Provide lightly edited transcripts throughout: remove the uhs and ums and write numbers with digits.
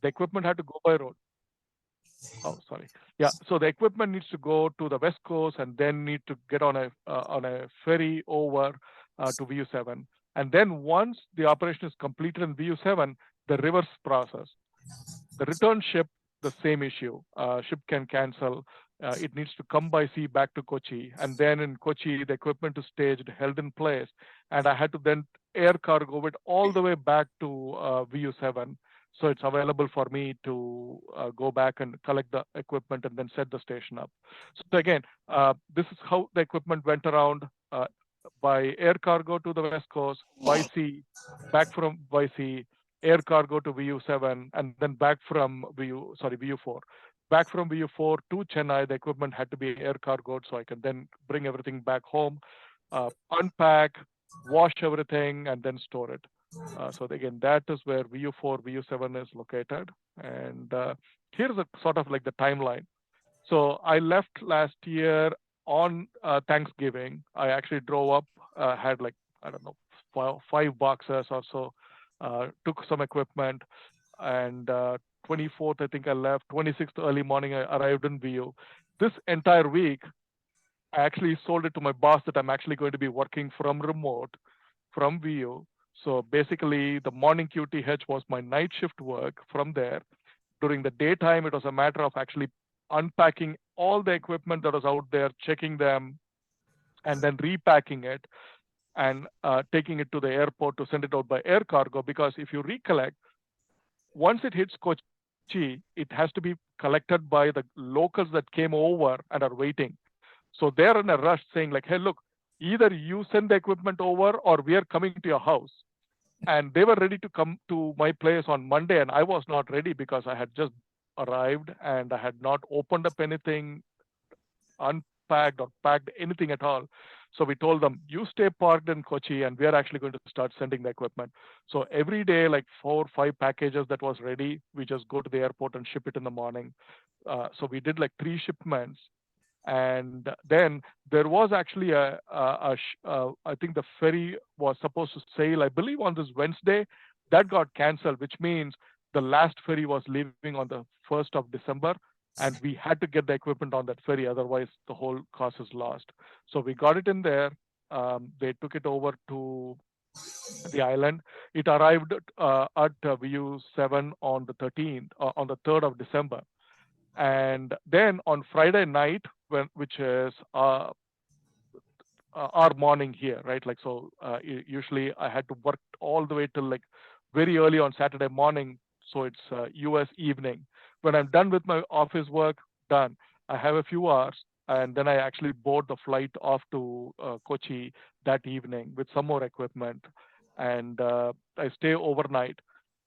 The equipment had to go by road. Oh, sorry. Yeah, so the equipment needs to go to the west coast and then need to get on a ferry over to VU7. And then once the operation is completed in VU7, the reverse process. The return ship, the same issue. Ship can cancel. It needs to come by sea back to Kochi. And then in Kochi, the equipment is staged, held in place. And I had to then air cargo it all the way back to VU7. So it's available for me to go back and collect the equipment and then set the station up. So again, this is how the equipment went around by air cargo to the west coast, by sea, back from by sea, air cargo to VU7, and then back from VU4. Back from VU4 to Chennai, the equipment had to be air cargoed so I can then bring everything back home, unpack, wash everything, and then store it. So again, that is where VU4, VU7 is located. And here's a sort of like the timeline. So I left last year on Thanksgiving. I actually drove up, had like, I don't know, five boxes or so, took some equipment, and 24th, I think I left. 26th early morning, I arrived in VU. This entire week, I actually sold it to my boss that I'm actually going to be working from remote from VU. So basically, the morning QTH was my night shift work from there. During the daytime, it was a matter of actually unpacking all the equipment that was out there, checking them, and then repacking it and taking it to the airport to send it out by air cargo. Because if you recollect, once it hits Kochi, it has to be collected by the locals that came over and are waiting. So they're in a rush saying like, hey, look, either you send the equipment over or we are coming to your house. And they were ready to come to my place on Monday, and I was not ready because I had just arrived and I had not opened up anything, unpacked or packed anything at all. So we told them, you stay parked in Kochi and we are actually going to start sending the equipment. So every day, like 4 or 5 packages that was ready, we just go to the airport and ship it in the morning. So we did like 3 shipments. And then there was actually I think the ferry was supposed to sail, I believe, on this Wednesday. That got canceled, which means the last ferry was leaving on the 1st of December. And we had to get the equipment on that ferry, otherwise the whole cost is lost. So we got it in there. They took it over to the island. It arrived at VU7 on the 13th, on the 3rd of December. And then on Friday night, which is our morning here, right? Like, so usually I had to work all the way till like very early on Saturday morning. So it's US evening. When I'm done with my office work, done, I have a few hours, and then I actually board the flight off to Kochi that evening with some more equipment. And I stay overnight.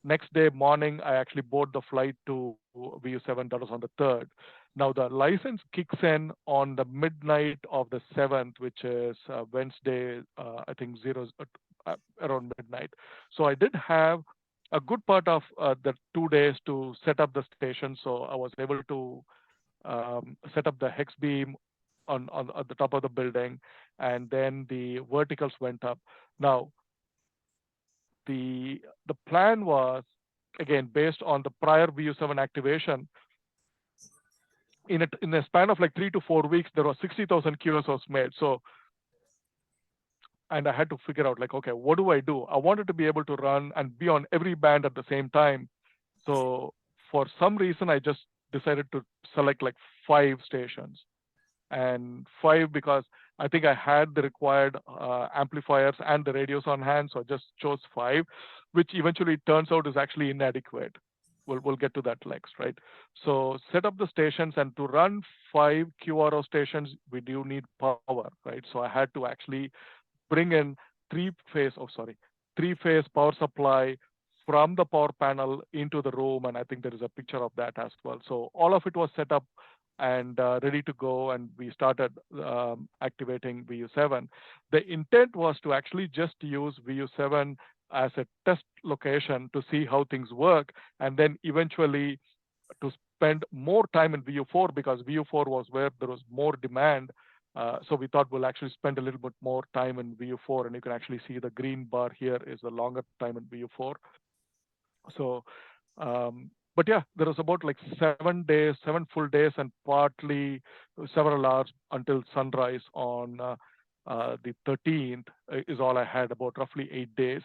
Next day morning, I actually board the flight to VU7. That was on the 3rd. Now the license kicks in on the midnight of the 7th, which is Wednesday, I think around midnight. So I did have a good part of the 2 days to set up the station. So I was able to set up the hex beam on at the top of the building, and then the verticals went up. Now, the plan was, again, based on the prior VU7 activation. In a span of like 3 to 4 weeks, there was 60,000 QSOs made. So, and I had to figure out like, okay, what do I do? I wanted to be able to run and be on every band at the same time. So for some reason, I just decided to select like 5 stations, and 5 because I think I had the required amplifiers and the radios on hand. So I just chose 5, which eventually turns out is actually inadequate. We'll get to that next, right? So set up the stations, and to run 5 QRO stations, we do need power, right? So I had to actually bring in 3-phase power supply from the power panel into the room. And I think there is a picture of that as well. So all of it was set up and ready to go. And we started activating VU7. The intent was to actually just use VU7 as a test location to see how things work. And then eventually to spend more time in VU4, because VU4 was where there was more demand So we thought we'll actually spend a little bit more time in VU4, and you can actually see the green bar here is the longer time in VU4. So, but yeah, there was about like 7 days, 7 full days, and partly several hours until sunrise on the 13th is all I had, about roughly 8 days.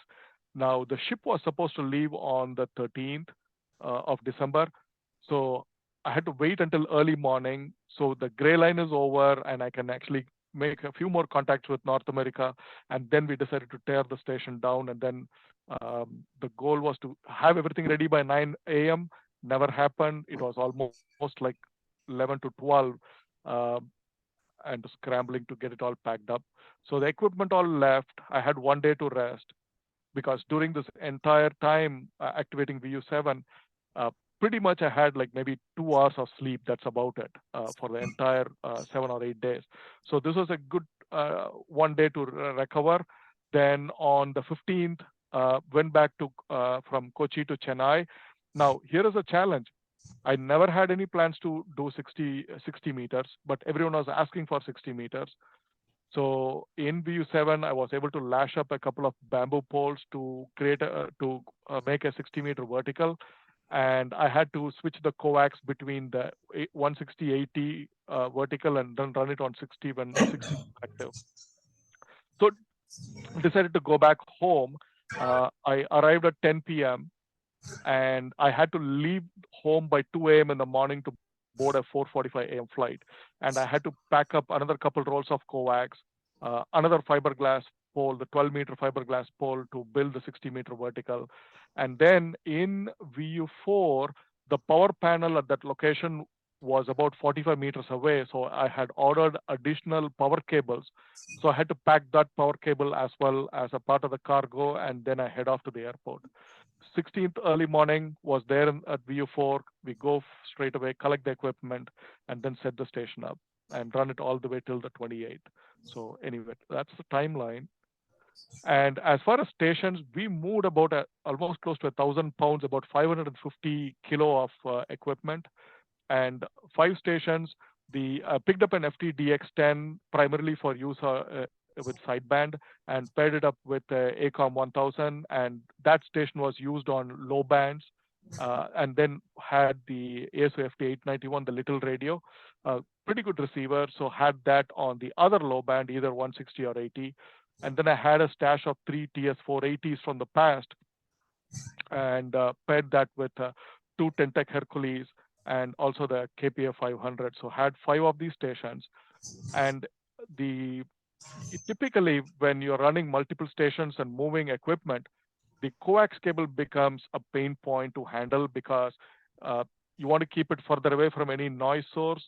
Now, the ship was supposed to leave on the 13th of December. So I had to wait until early morning. So the gray line is over, and I can actually make a few more contacts with North America. And then we decided to tear the station down. And then the goal was to have everything ready by 9 a.m. Never happened. It was almost like 11 to 12. And scrambling to get it all packed up. So the equipment all left. I had 1 day to rest because during this entire time activating VU7, uh, pretty much I had like maybe 2 hours of sleep. That's about it for the entire 7 or 8 days. So this was a good 1 day to recover. Then on the 15th, went back to from Kochi to Chennai. Now here is a challenge. I never had any plans to do 60 meters, but everyone was asking for 60 meters. So in VU7, I was able to lash up a couple of bamboo poles to make a 60-meter vertical, and I had to switch the coax between the 160 80 vertical and then run it on 60 when 60 active. So decided to go back home. I arrived at 10 p.m. and I had to leave home by 2 a.m. in the morning to board a 4:45 a.m. flight, and I had to pack up another couple rolls of coax, another fiberglass pole, the 12-meter fiberglass pole to build the 60-meter vertical, and then in VU4, the power panel at that location was about 45 meters away, so I had ordered additional power cables. So I had to pack that power cable as well as a part of the cargo, and then I head off to the airport. 16th early morning was there at VU4. We go straight away, collect the equipment, and then set the station up and run it all the way till the 28th. So anyway, that's the timeline. And as far as stations, we moved about almost close to 1,000 pounds, about 550 kilo of equipment, and 5 stations. The picked up an FT-DX10 primarily for use with sideband and paired it up with ACOM 1000, and that station was used on low bands, and then had the ASO FT891, the little radio, pretty good receiver. So had that on the other low band, either 160 or 80, and then I had a stash of 3 TS480s from the past, and paired that with 2 10-tech Hercules and also the KPF 500. So had 5 of these stations, and typically when you're running multiple stations and moving equipment, the coax cable becomes a pain point to handle because uh, you want to keep it further away from any noise source.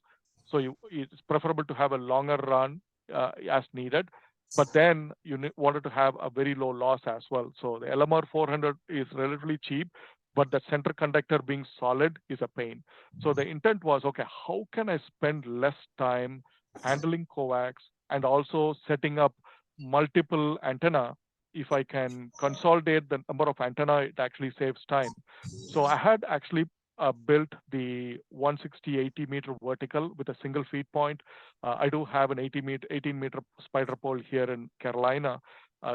So it's preferable to have a longer run as needed. But then you wanted to have a very low loss as well. So the LMR 400 is relatively cheap, but the center conductor being solid is a pain. So the intent was, okay, how can I spend less time handling coax and also setting up multiple antenna? If I can consolidate the number of antenna, it actually saves time. So I had actually built the 160 80 meter vertical with a single feed point. I do have an 18 meter spider pole here in Carolina.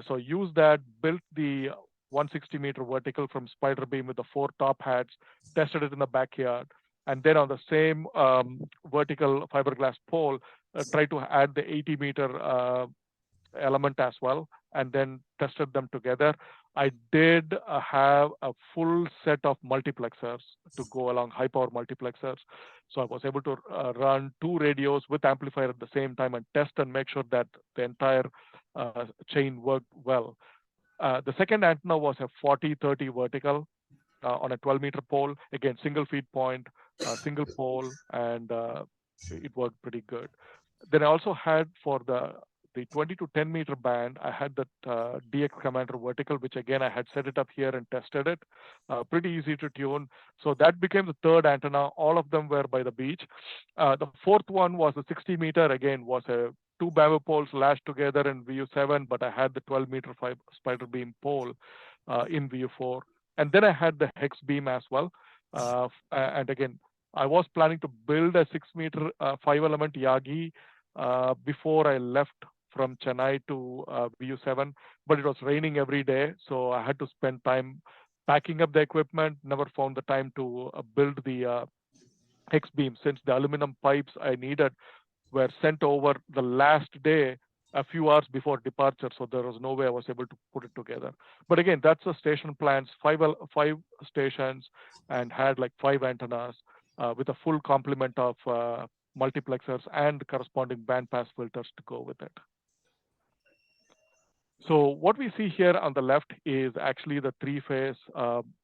So use that, built the 160 meter vertical from spider beam with the 4 top hats, tested it in the backyard. And then on the same vertical fiberglass pole, try to add the 80 meter element as well, and then tested them together. I did have a full set of multiplexers to go along, high power multiplexers. So I was able to run 2 radios with amplifier at the same time and test and make sure that the entire chain worked well. The second antenna was a 40-30 vertical on a 12-meter pole. Again, single feed point, single pole, and it worked pretty good. Then I also had for the 20 to 10 meter band, I had that DX Commander vertical, which again I had set it up here and tested it. Pretty easy to tune. So that became the third antenna. All of them were by the beach. The fourth one was the 60 meter. Again, was a 2 bamboo poles lashed together in VU7, but I had the 12-meter spider beam pole in VU4. And then I had the hex beam as well. And again, I was planning to build a 6-meter 5-element Yagi before I left from Chennai to VU7, but it was raining every day, so I had to spend time packing up the equipment. Never found the time to build the hex beam, since the aluminum pipes I needed were sent over the last day, a few hours before departure, so there was no way I was able to put it together. But again, that's the station plans, five stations, and had like 5 antennas with a full complement of multiplexers and corresponding bandpass filters to go with it. So what we see here on the left is actually the three-phase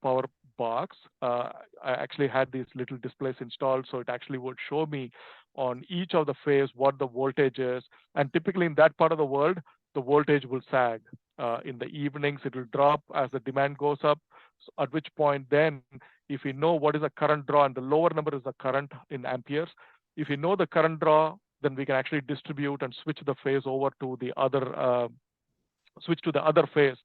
power box. I actually had these little displays installed, so it actually would show me on each of the phase what the voltage is. And typically in that part of the world, the voltage will sag. In the evenings, it will drop as the demand goes up, at which point then, if we know what is the current draw, and the lower number is the current in amperes, if you know the current draw, then we can actually distribute and switch the phase over to the other phase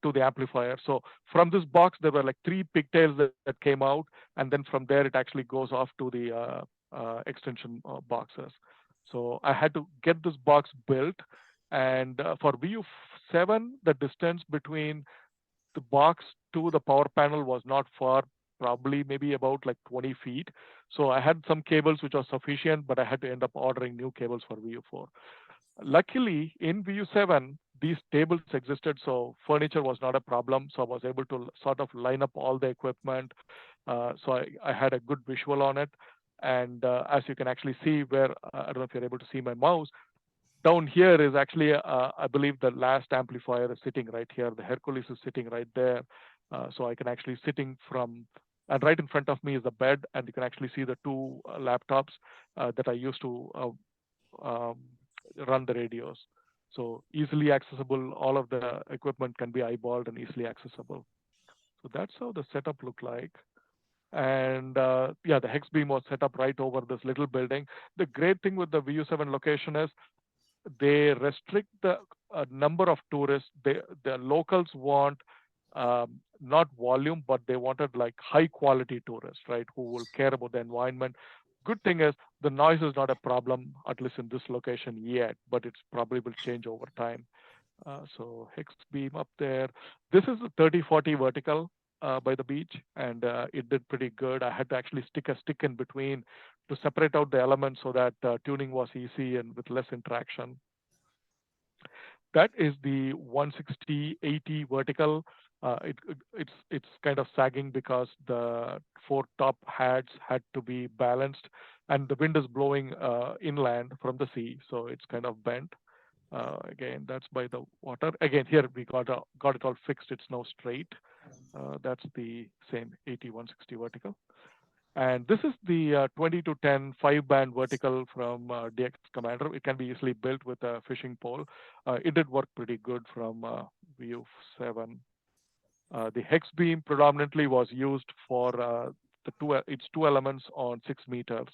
to the amplifier. So from this box, there were like 3 pigtails that came out, and then from there it actually goes off to the extension boxes. So I had to get this box built, and for VU7, the distance between the box to the power panel was not far, probably maybe about like 20 feet. So I had some cables which are sufficient, but I had to end up ordering new cables for VU4. Luckily, in VU7, these tables existed, so furniture was not a problem. So I was able to sort of line up all the equipment. So I had a good visual on it. And as you can actually see where, I don't know if you're able to see my mouse, down here is actually, I believe the last amplifier is sitting right here. The Hercules is sitting right there. So I can actually and right in front of me is the bed, and you can actually see the 2 laptops that I used to um, run the radios. So easily accessible, all of the equipment can be eyeballed and easily accessible. So that's how the setup looked like. And yeah, the hex beam was set up right over this little building. The great thing with the VU7 location is they restrict the number of tourists. The locals want not volume, but they wanted like high quality tourists, right, who will care about the environment. Good thing is the noise is not a problem, at least in this location yet, but it's probably will change over time. So hex beam up there. This is a 30-40 vertical by the beach, and it did pretty good. I had to actually stick a stick in between to separate out the elements so that tuning was easy and with less interaction. That is the 160-80 vertical. It's kind of sagging because the 4 top heads had to be balanced, and the wind is blowing inland from the sea, so it's kind of bent. Again, that's by the water. Again, here we got it all fixed. It's now straight. That's the same 80-160 vertical. And this is the 20 to 10 5-band vertical from DX Commander. It can be easily built with a fishing pole. It did work pretty good from VU7. The hex beam predominantly was used for its 2 elements on 6 meters.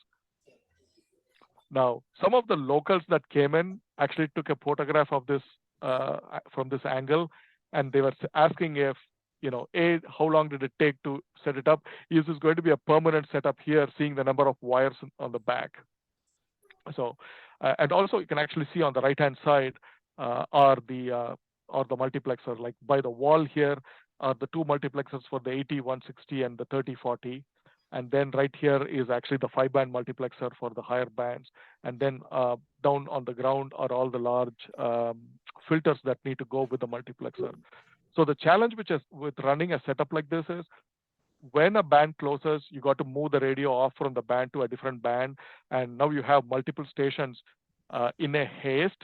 Now, some of the locals that came in actually took a photograph of this from this angle, and they were asking if, how long did it take to set it up? Is this going to be a permanent setup here, seeing the number of wires on the back? So, and also you can actually see on the right-hand side are the multiplexer. Like by the wall here are the 2 multiplexers for the 80-160 and the 30-40. And then right here is actually the 5-band multiplexer for the higher bands. And then down on the ground are all the large filters that need to go with the multiplexer. So the challenge with running a setup like this is, when a band closes, you got to move the radio off from the band to a different band. And now you have multiple stations in a haste.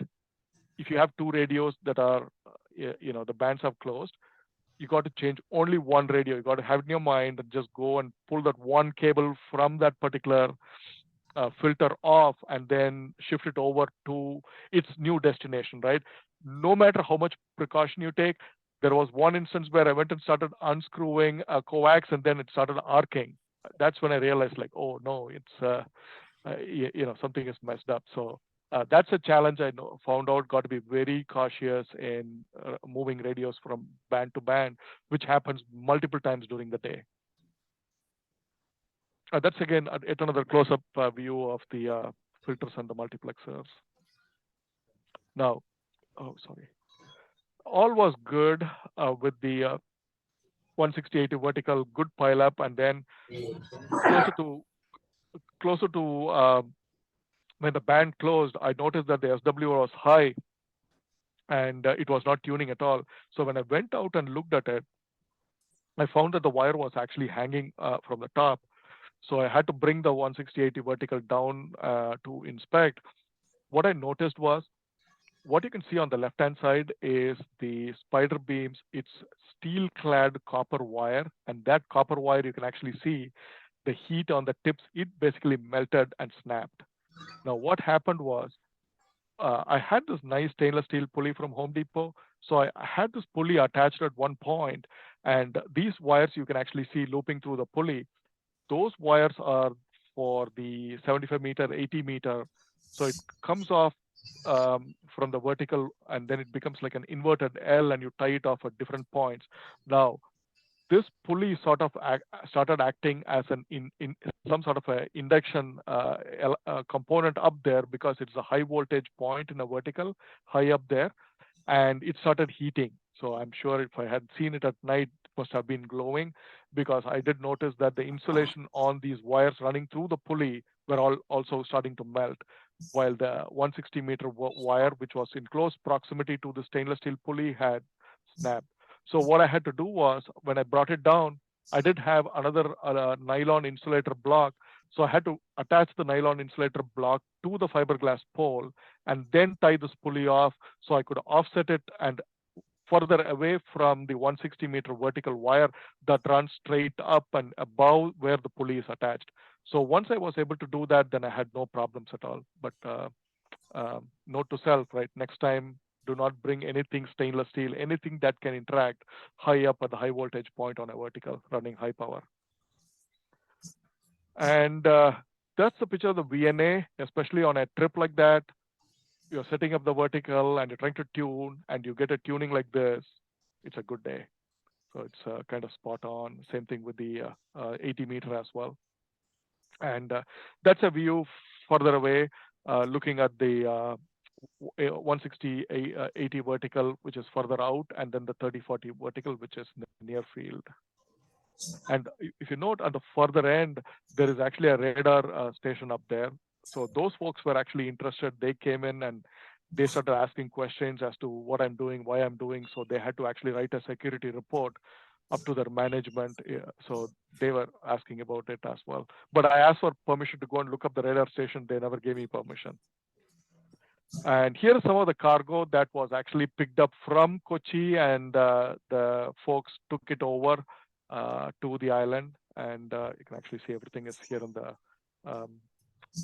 If you have 2 radios that are, the bands have closed, you got to change only one radio. You got to have it in your mind and just go and pull that one cable from that particular filter off and then shift it over to its new destination, right? No matter how much precaution you take, there was one instance where I went and started unscrewing a coax, and then it started arcing. That's when I realized, like, oh no, it's something is messed up. So that's a challenge I found out. Got to be very cautious in moving radios from band to band, which happens multiple times during the day. That's again yet another close-up view of the filters and the multiplexers. Now, all was good with the 160 vertical, good pile up, and then closer to closer to when the band closed, I noticed that the SW was high and it was not tuning at all. So when I went out and looked at it, I found that the wire was actually hanging from the top. So I had to bring the 160 vertical down to inspect. What I noticed was what you can see on the left hand side is the spider beams. It's steel clad copper wire, and that copper wire you can actually see the heat on the tips. It basically melted and snapped. Now what happened was I had this nice stainless steel pulley from Home Depot. So I had this pulley attached at one point, and these wires you can actually see looping through the pulley. Those wires are for the 75 meter, 80 meter. So it comes off from the vertical, and then it becomes like an inverted L, and you tie it off at different points. Now, this pulley sort of started acting as an in some sort of a induction component up there because it's a high voltage point in a vertical high up there, and it started heating. So I'm sure if I had seen it at night, it must have been glowing, because I did notice that the insulation on these wires running through the pulley were all also starting to melt, while the 160 meter wire, which was in close proximity to the stainless steel pulley, had snapped. So what I had to do was, when I brought it down, I did have another nylon insulator block. So I had to attach the nylon insulator block to the fiberglass pole and then tie this pulley off so I could offset it and further away from the 160 meter vertical wire that runs straight up and above where the pulley is attached. So once I was able to do that, then I had no problems at all. But note to self, right? Next time, do not bring anything stainless steel, anything that can interact high up at the high voltage point on a vertical running high power. And that's the picture of the VNA, especially on a trip like that. You're setting up the vertical and you're trying to tune, and you get a tuning like this. It's a good day. So it's kind of spot on. Same thing with the 80 meter as well. And that's a view further away, looking at the 160 80 vertical, which is further out, and then the 30-40 vertical, which is near field. And if you note at the further end, there is actually a radar station up there. So those folks were actually interested. They came in and they started asking questions as to what I'm doing, why I'm doing. So they had to actually write a security report up to their management. So they were asking about it as well. But I asked for permission to go and look up the radar station. They never gave me permission. And here's some of the cargo that was actually picked up from Kochi, and the folks took it over to the island. And you can actually see everything is here in the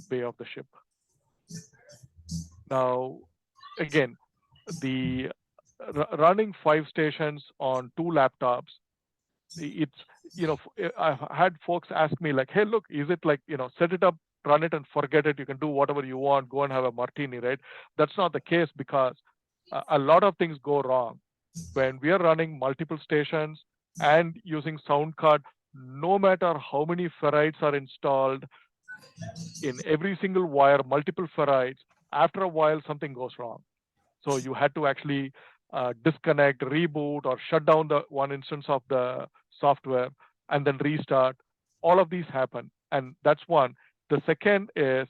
bay of the ship. Now, again, the running 5 stations on 2 laptops, it's, I've had folks ask me like, hey, look, is it like, set it up, run it and forget it. You can do whatever you want, go and have a martini, right? That's not the case, because a lot of things go wrong. When we are running multiple stations and using sound card, no matter how many ferrites are installed in every single wire, multiple ferrites, after a while, something goes wrong. So you had to actually disconnect, reboot, or shut down the one instance of the software and then restart. All of these happen. And that's one. The second is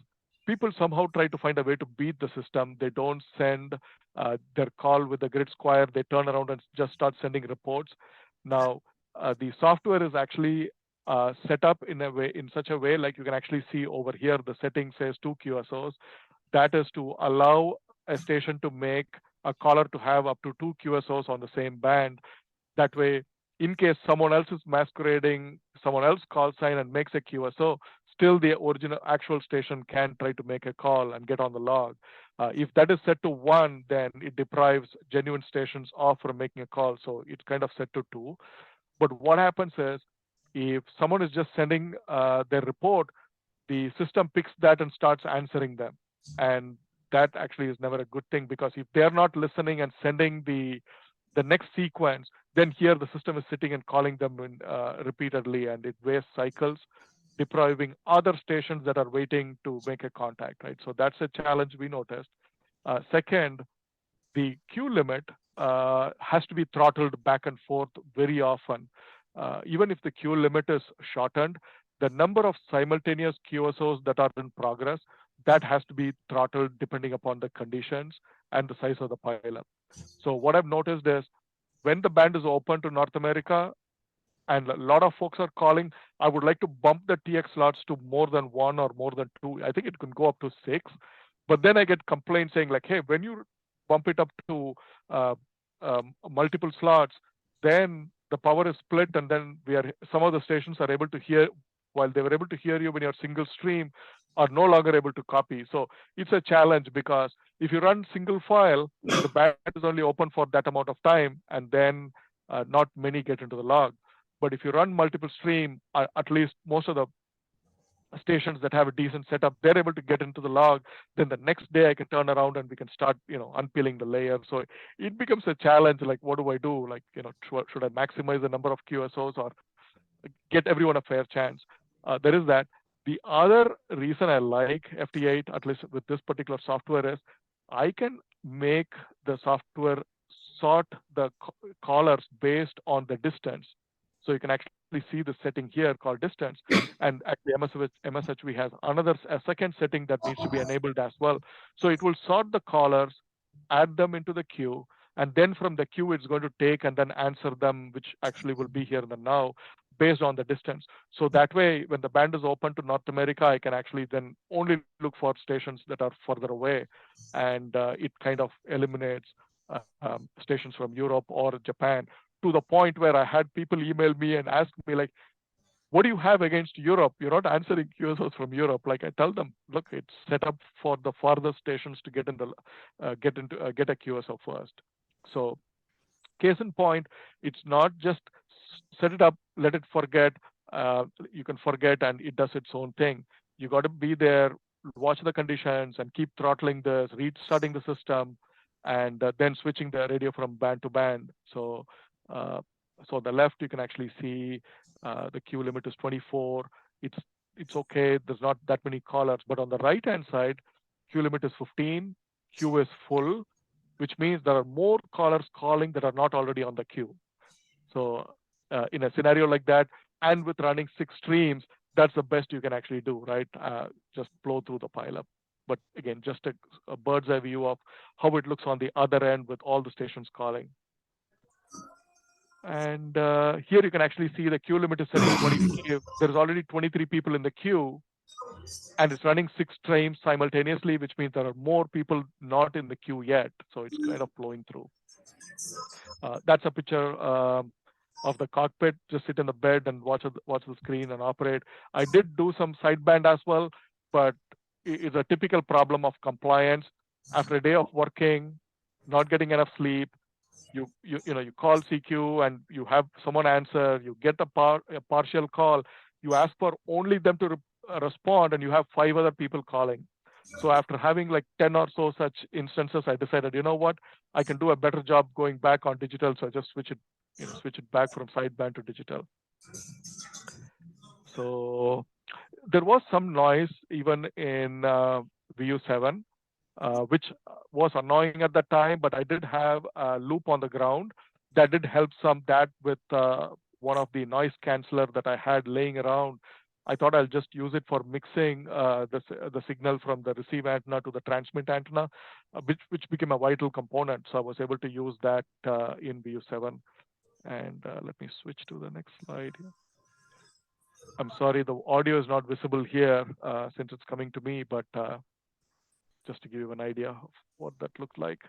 people somehow try to find a way to beat the system. They don't send their call with the grid squire. They turn around and just start sending reports. Now, the software is actually set up in such a way, like you can actually see over here, the setting says 2 QSOs. That is to allow a station to make a caller to have up to 2 QSOs on the same band. That way, in case someone else is masquerading, someone else calls sign and makes a QSO, still the original actual station can try to make a call and get on the log. If that is set to 1, then it deprives genuine stations off from making a call. So it's kind of set to 2. But what happens is, if someone is just sending their report, the system picks that and starts answering them. And that actually is never a good thing, because if they're not listening and sending the next sequence, then here the system is sitting and calling them repeatedly, and it wastes cycles, depriving other stations that are waiting to make a contact, right? So that's a challenge we noticed. Second, the Q limit has to be throttled back and forth very often. Even if the Q limit is shortened, the number of simultaneous QSOs that are in progress, that has to be throttled depending upon the conditions and the size of the pileup. So what I've noticed is when the band is open to North America, and a lot of folks are calling, I would like to bump the TX slots to more than one or more than two. I think it can go up to 6. But then I get complaints saying like, hey, when you bump it up to multiple slots, then the power is split, and then some of the stations are able to hear, while they were able to hear you when you're single stream, are no longer able to copy. So it's a challenge, because if you run single file, the band is only open for that amount of time, and then not many get into the log. But if you run multiple stream, at least most of the stations that have a decent setup, they're able to get into the log. Then the next day I can turn around and we can start, unpeeling the layer. So it becomes a challenge. Like, what do I do? Like, should I maximize the number of QSOs or get everyone a fair chance? There is that. The other reason I like FT8, at least with this particular software, is I can make the software sort the callers based on the distance. So you can actually see the setting here called distance. And actually MSHV has a second setting that needs to be enabled as well. So it will sort the callers, add them into the queue, and then from the queue it's going to take and then answer them, which actually will be here in the now, based on the distance. So that way, when the band is open to North America, I can actually then only look for stations that are further away, and it kind of eliminates stations from Europe or Japan, to the point where I had people email me and ask me like, what do you have against Europe? You're not answering QSOs from Europe. Like, I tell them, look, it's set up for the farthest stations to get a QSO first. So case in point, it's not just set it up, let it forget. You can forget and it does its own thing. You got to be there, watch the conditions, and keep throttling this, restarting the system, and then switching the radio from band to band. So on the left, you can actually see the Q limit is 24. It's okay. There's not that many callers. But on the right-hand side, Q limit is 15. Q is full, which means there are more callers calling that are not already on the queue. So in a scenario like that, and with running 6 streams, that's the best you can actually do, right? Just blow through the pileup. But again, just a bird's eye view of how it looks on the other end with all the stations calling. And here you can actually see the queue limit is set to 25. There's already 23 people in the queue, and it's running 6 streams simultaneously, which means there are more people not in the queue yet. So it's kind of flowing through. That's a picture of the cockpit. Just sit in the bed and watch the screen and operate. I did do some sideband as well, but it's a typical problem of compliance. After a day of working, not getting enough sleep, you call CQ and you have someone answer, you get a partial call, you ask for only them to respond, and you have 5 other people calling. So after having like 10 or so such instances, I decided, you know what, I can do a better job going back on digital. So I just switch it back from sideband to digital. So there was some noise even in VU7. Which was annoying at the time, but I did have a loop on the ground that did help that with one of the noise canceller that I had laying around. I thought I'll just use it for mixing the signal from the receive antenna to the transmit antenna, which became a vital component. So I was able to use that in VU7. And let me switch to the next slide here. I'm sorry, the audio is not visible here since it's coming to me, but just to give you an idea of what that looked like.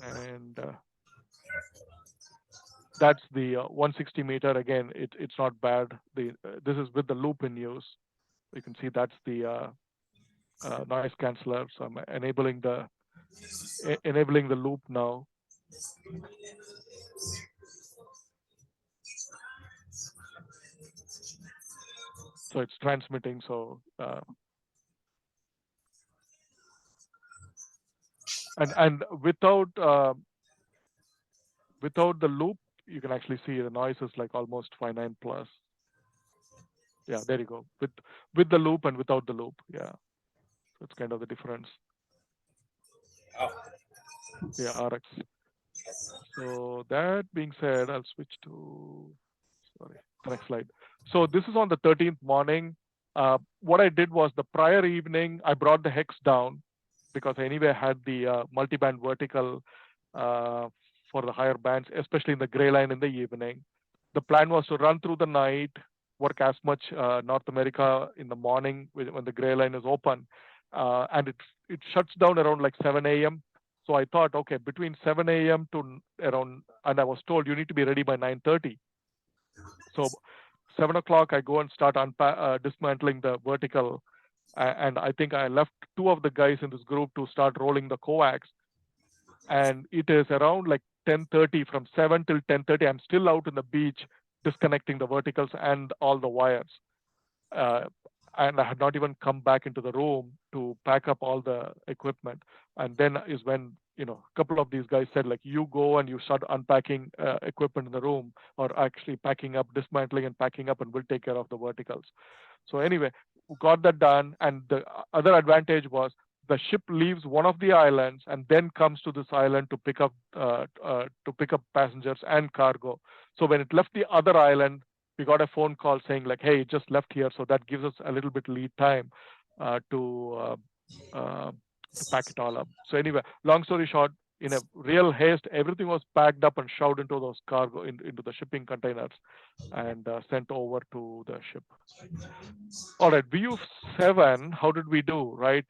And that's the 160 meter. Again, it's not bad. This is with the loop in use. You can see that's the noise canceller. So I'm enabling the loop now. So it's transmitting. So and without the loop, you can actually see the noise is like almost 5.9 plus. Yeah, there you go. With the loop and without the loop. Yeah. So it's kind of the difference. Yeah, RX. So that being said, I'll switch to, sorry, the next slide. So this is on the 13th morning. What I did was the prior evening, I brought the hex down because I anyway had the multi-band vertical uh, for the higher bands, especially in the gray line in the evening. The plan was to run through the night, work as much North America in the morning when the gray line is open, and it shuts down around like 7 a.m. So I thought, okay, between 7 a.m. to around, and I was told you need to be ready by 9:30. So 7 o'clock, I go and start dismantling the vertical, and I think I left two of the guys in this group to start rolling the coax, and it is around like 10:30. From 7 till 10:30, I'm still out in the beach disconnecting the verticals and all the wires. Uh, and I had not even come back into the room to pack up all the equipment. And then is when, a couple of these guys said, like, you go and you start unpacking equipment in the room, or actually packing up, dismantling and packing up, and we'll take care of the verticals. So anyway, we got that done. And the other advantage was the ship leaves one of the islands and then comes to this island to pick up passengers and cargo. So when it left the other island, we got a phone call saying like, hey, it just left here. So that gives us a little bit lead time to pack it all up. So anyway, long story short, in a real haste, everything was packed up and shoved into those into the shipping containers and sent over to the ship. All right, VU7, how did we do, right?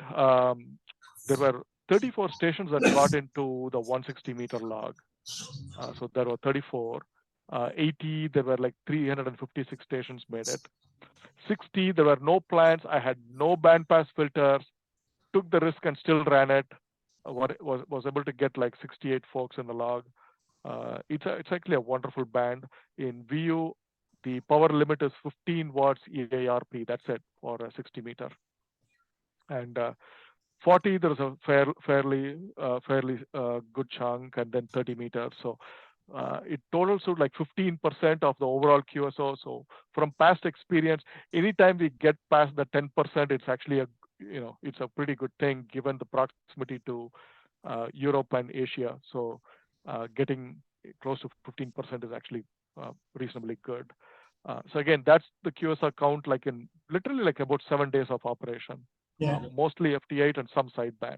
There were 34 stations that got into the 160-meter log. So there were 34. 80, there were like 356 stations made it. 60, there were no plans. I had no bandpass filters, took the risk and still ran it. Was able to get like 68 folks in the log. It's actually a wonderful band. In VU, the power limit is 15 watts EARP. That's it for a 60 meter. And 40, there is a fairly good chunk, and then 30 meters. So it totals to like 15% of the overall QSO. So from past experience, anytime we get past the 10%, it's actually it's a pretty good thing given the proximity to Europe and Asia. So getting close to 15% is actually reasonably good. So again, that's the QSR count, like in literally like about 7 days of operation. Yeah. Mostly FT8 and some sideband.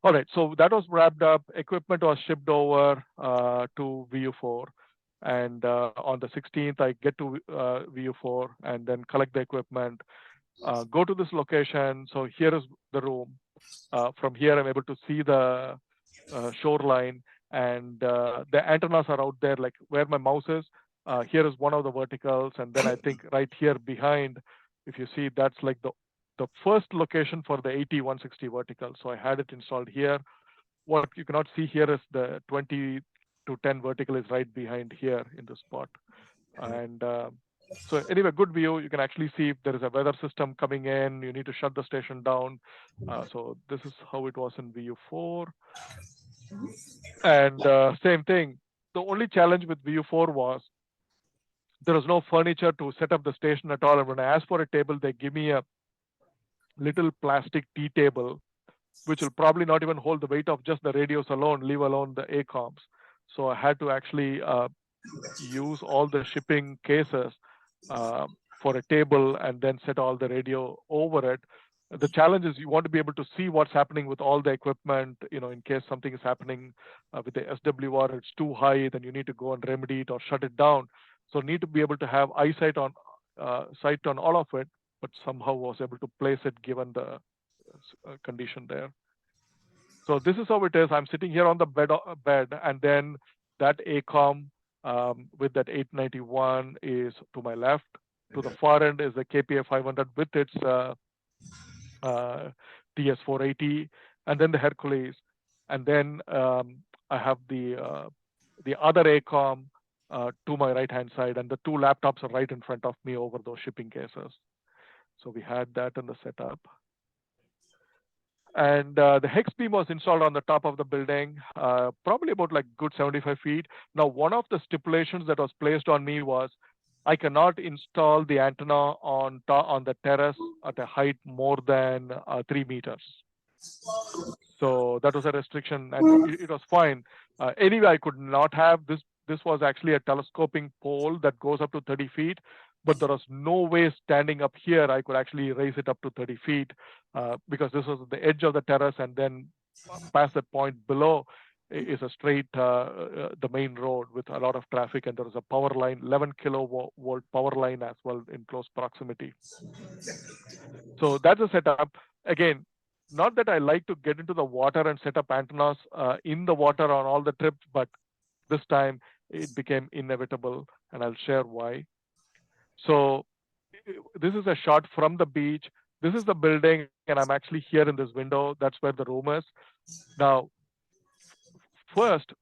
All right, so that was wrapped up. Equipment was shipped over to VU4, and on the 16th, I get to VU4 and then collect the equipment. Go to this location. So here is the room. From here, I'm able to see the shoreline, and the antennas are out there, like where my mouse is. Here is one of the verticals, and then I think right here behind, if you see, that's like the first location for the 80-160 vertical. So I had it installed here. What you cannot see here is the 20 to 10 vertical is right behind here in the spot. And so anyway, good view. You can actually see if there is a weather system coming in. You need to shut the station down. So this is how it was in VU4. And same thing. The only challenge with VU4 was there was no furniture to set up the station at all. And when I asked for a table, they give me a little plastic tea table, which will probably not even hold the weight of just the radios alone, leave alone the ACOMs. So I had to actually use all the shipping cases for a table and then set all the radio over it. The challenge is you want to be able to see what's happening with all the equipment, in case something is happening with the SWR, it's too high, then you need to go and remedy it or shut it down. So need to be able to have eyesight on sight on all of it, but somehow was able to place it given the condition there. So this is how it is. I'm sitting here on the bed, and then that ACOM with that 891 is to my left. To the far end is the KPA 500 with its TS480, and then the Hercules, and then I have the other ACOM to my right hand side, and the two laptops are right in front of me over those shipping cases. So we had that in the setup. And the hex beam was installed on the top of the building, probably about like good 75 feet. Now, one of the stipulations that was placed on me was I cannot install the antenna on the terrace at a height more than 3 meters. So that was a restriction, and it was fine. Anyway, I could not have this. This was actually a telescoping pole that goes up to 30 feet, but there was no way standing up here I could actually raise it up to 30 feet because this was the edge of the terrace, and then past that point below is a straight the main road with a lot of traffic, and there is a power line, 11 kilovolt power line as well in close proximity. So that's a setup. Again, not that I like to get into the water and set up antennas in the water on all the trips, but this time it became inevitable, and I'll share why. So this is a shot from the beach. This is the building, and I'm actually here in this window. That's where the room is. Now, first,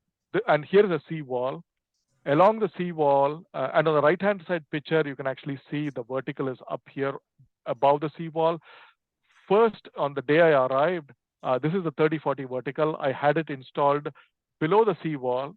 and here is a seawall. Along the seawall, and on the right-hand side picture, you can actually see the vertical is up here above the seawall. First, on the day I arrived, this is the 3040 vertical. I had it installed below the seawall,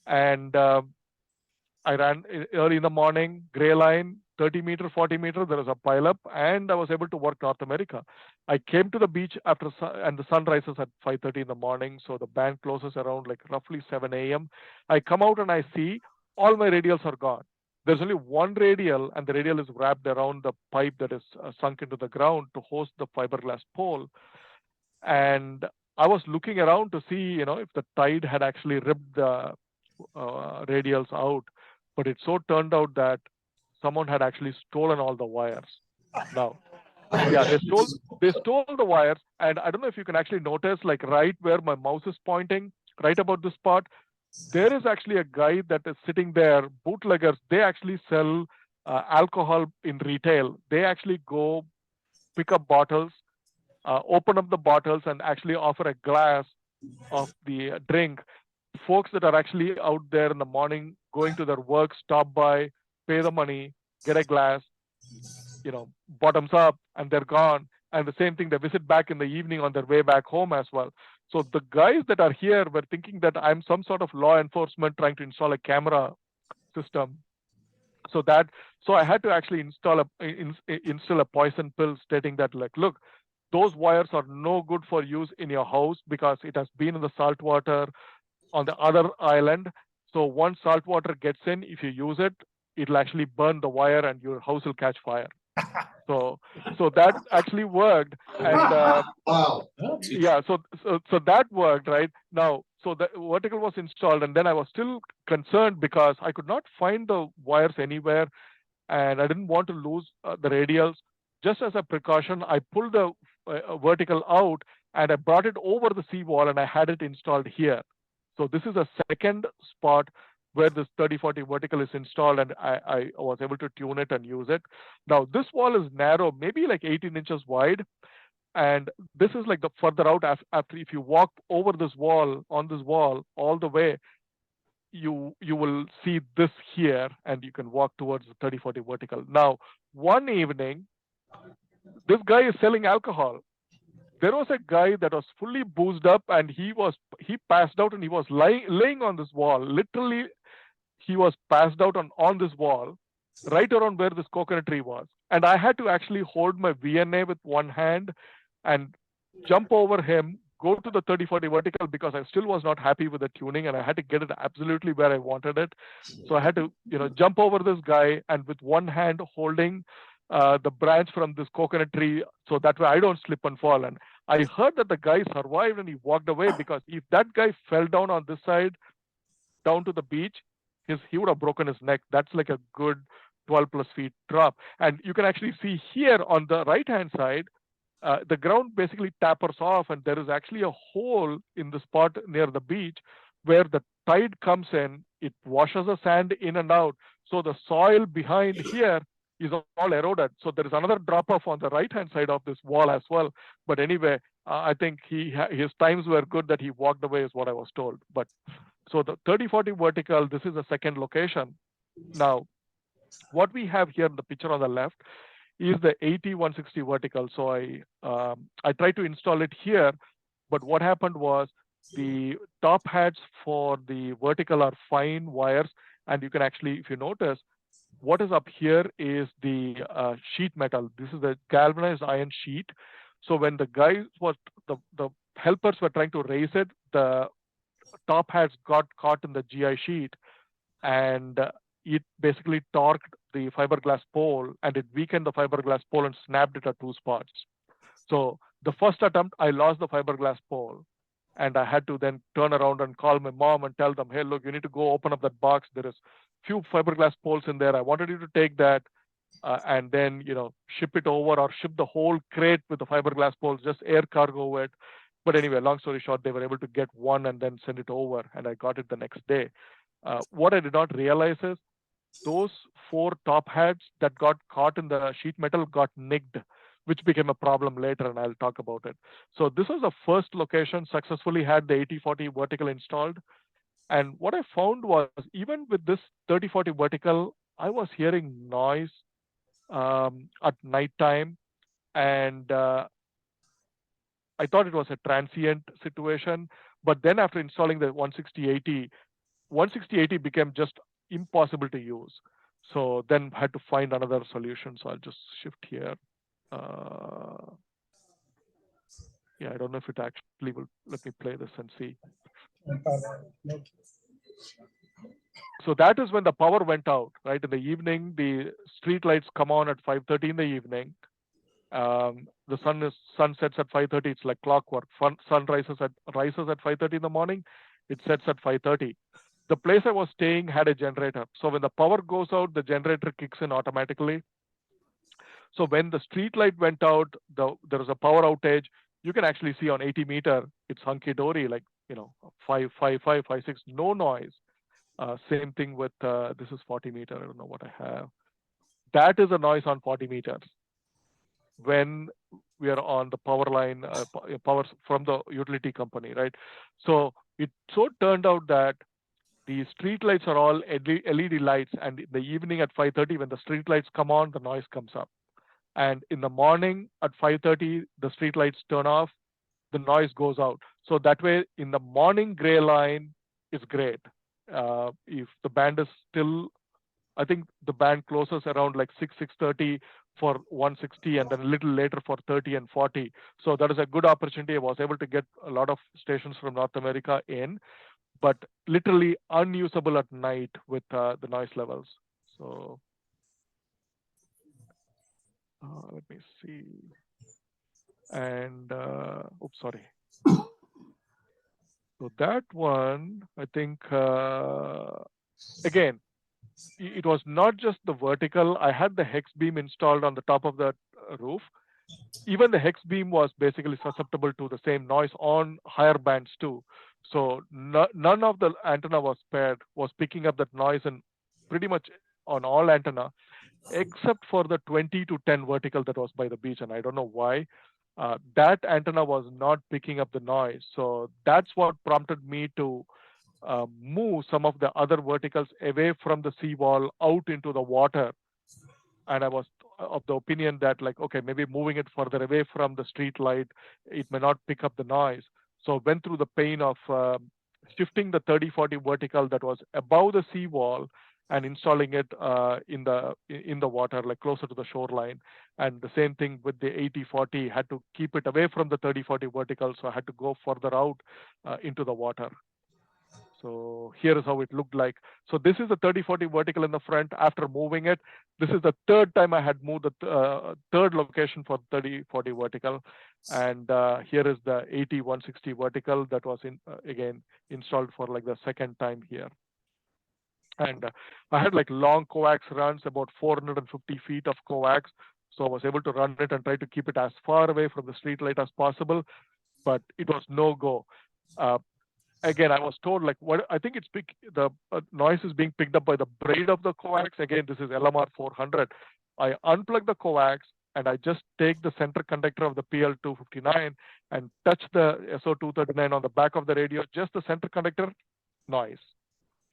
and I ran early in the morning, gray line, 30 meter, 40 meter, there was a pileup, and I was able to work North America. I came to the beach after, and the sun rises at 5:30 in the morning, so the band closes around like roughly 7 a.m. I come out and I see all my radials are gone. There's only one radial, and the radial is wrapped around the pipe that is sunk into the ground to host the fiberglass pole. And I was looking around to see, if the tide had actually ripped the radials out, but it so turned out that someone had actually stolen all the wires. Now, yeah, they stole the wires, and I don't know if you can actually notice, like right where my mouse is pointing, right about this spot, there is actually a guy that is sitting there. Bootleggers, they actually sell alcohol in retail. They actually go pick up bottles, open up the bottles, and actually offer a glass of the drink. Folks that are actually out there in the morning going to their work, stop by, pay the money, get a glass, bottoms up, and they're gone. And the same thing, they visit back in the evening on their way back home as well. So the guys that are here were thinking that I'm some sort of law enforcement trying to install a camera system. So I had to actually install a poison pill stating that, like, look, those wires are no good for use in your house because it has been in the salt water on the other island. So once salt water gets in, if you use it, it'll actually burn the wire and your house will catch fire. So that actually worked, and Wow. yeah, so that worked, right? Now, so the vertical was installed, and then I was still concerned because I could not find the wires anywhere, and I didn't want to lose the radials. Just as a precaution, I pulled the vertical out and I brought it over the seawall, and I had it installed here. So this is a second spot where this 3040 vertical is installed, and I was able to tune it and use it. Now, this wall is narrow, maybe like 18 inches wide. And this is like the further out after, if you walk over this wall, on this wall all the way, you will see this here, and you can walk towards the 3040 vertical. Now, one evening, this guy is selling alcohol. There was a guy that was fully boozed up, and he passed out, and he was laying on this wall. Literally, he was passed out on this wall, right around where this coconut tree was. And I had to actually hold my VNA with one hand and jump over him, go to the 3040 vertical, because I still was not happy with the tuning, and I had to get it absolutely where I wanted it. So I had to, jump over this guy, and with one hand holding the branch from this coconut tree, so that way I don't slip and fall. And I heard that the guy survived and he walked away, because if that guy fell down on this side, down to the beach, he would have broken his neck. That's like a good 12 plus feet drop. And you can actually see here on the right hand side, the ground basically tapers off, and there is actually a hole in the spot near the beach where the tide comes in. It washes the sand in and out. So the soil behind here is all eroded. So there is another drop off on the right hand side of this wall as well. But anyway, I think his times were good that he walked away, is what I was told. But so the 3040 vertical, this is a second location. Now, what we have here in the picture on the left is the 160 vertical. So I tried to install it here, but what happened was the top hats for the vertical are fine wires, and you can actually, if you notice, what is up here is the sheet metal. This is the galvanized iron sheet. So when the guys was the helpers were trying to raise it, the top hats got caught in the GI sheet, and it basically torqued the fiberglass pole, and it weakened the fiberglass pole and snapped it at two spots. So the first attempt, I lost the fiberglass pole, and I had to then turn around and call my mom and tell them, hey, look, you need to go open up that box. There is few fiberglass poles in there. I wanted you to take that and then, ship it over, or ship the whole crate with the fiberglass poles, just air cargo it. But anyway, long story short, they were able to get one and then send it over, and I got it the next day. What I did not realize is those 4 top hats that got caught in the sheet metal got nicked, which became a problem later, and I'll talk about it. So this was the first location successfully had the 8040 vertical installed. And what I found was, even with this 3040 vertical, I was hearing noise at nighttime, and I thought it was a transient situation. But then after installing the 16080, 16080 became just impossible to use. So then I had to find another solution. So I'll just shift here. Yeah, I don't know if it actually will let me play this and see. So that is when the power went out, right? In the evening, the street lights come on at 5:30 in the evening. The sun sets at 5:30. It's like clockwork. Sun rises at 5:30 in the morning. It sets at 5:30. The place I was staying had a generator. So when the power goes out, the generator kicks in automatically. So when the street light went out, there was a power outage. You can actually see on 80 meter, it's hunky dory, like 5.6, no noise. Same thing with this is 40 meter. I don't know what I have. That is a noise on 40 meters when we are on the power line, power from the utility company, right? So it turned out that the street lights are all LED lights, and in the evening at 5:30, when the street lights come on, the noise comes up. And in the morning at 5:30, the street lights turn off, the noise goes out. So that way, in the morning gray line is great. If the band is still, I think the band closes around like 6:30 for 160, and then a little later for 30 and 40. So that is a good opportunity. I was able to get a lot of stations from North America in, but literally unusable at night with the noise levels. So let me see. And oops, sorry. So that one, I think, again, it was not just the vertical. I had the hex beam installed on the top of the roof. Even the hex beam was basically susceptible to the same noise on higher bands too. So none of the antenna was spared, was picking up that noise, and pretty much on all antenna, except for the 20 to 10 vertical that was by the beach. And I don't know why. That antenna was not picking up the noise. So that's what prompted me to move some of the other verticals away from the seawall out into the water. And I was of the opinion that, like, okay, maybe moving it further away from the street light, it may not pick up the noise. So went through the pain of shifting the 3040 vertical that was above the seawall and installing it in the water, like closer to the shoreline. And the same thing with the 8040, had to keep it away from the 3040 vertical, so I had to go further out into the water. So here is how it looked like. So this is the 3040 vertical in the front. After moving it, this is the third time I had moved the third location for 3040 vertical. And here is the 160 vertical that was again installed for like the second time here. And I had like long coax runs, about 450 feet of coax. So I was able to run it and try to keep it as far away from the street light as possible, but it was no go. Again, I was told, like, what I think the noise is being picked up by the braid of the coax. Again, this is LMR 400. I unplug the coax and I just take the center conductor of the PL259 and touch the SO239 on the back of the radio, just the center conductor, noise.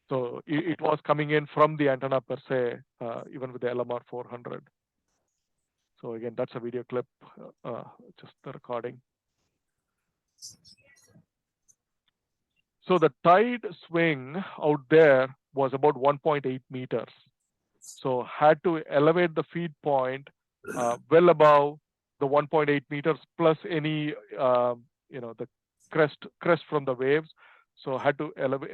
So it was coming in from the antenna per se, even with the LMR 400. So again, that's a video clip, just the recording. So the tide swing out there was about 1.8 meters. So had to elevate the feed point well above the 1.8 meters plus any the crest from the waves. So had to elevate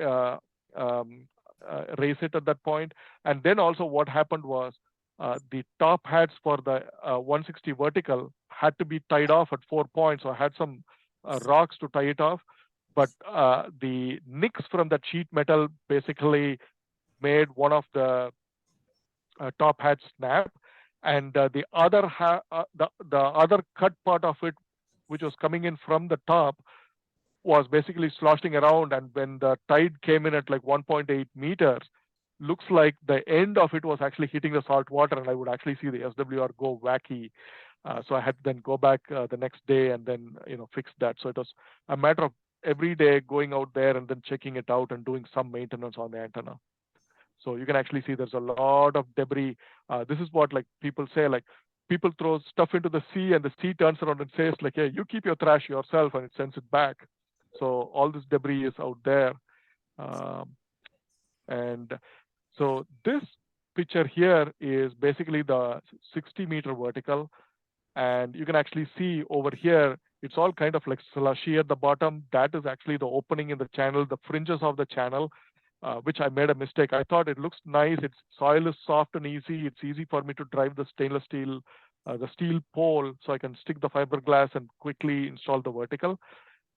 raise it at that point. And then also what happened was the top hats for the 160 vertical had to be tied off at 4 points. So I had some rocks to tie it off, but the nicks from that sheet metal basically made one of the top hat snap, and the other cut part of it, which was coming in from the top, was basically sloshing around. And when the tide came in at like 1.8 meters, looks like the end of it was actually hitting the salt water, and I would actually see the SWR go wacky. So I had to then go back the next day and then fix that. So it was a matter of every day going out there and then checking it out and doing some maintenance on the antenna. So you can actually see there's a lot of debris. This is what like people say, like people throw stuff into the sea and the sea turns around and says like, hey, you keep your trash yourself, and it sends it back. So all this debris is out there. And so this picture here is basically the 60-meter vertical. And you can actually see over here, it's all kind of like slushy at the bottom. That is actually the opening in the channel, the fringes of the channel, which I made a mistake. I thought it looks nice. Its soil is soft and easy. It's easy for me to drive the stainless steel, the steel pole, so I can stick the fiberglass and quickly install the vertical.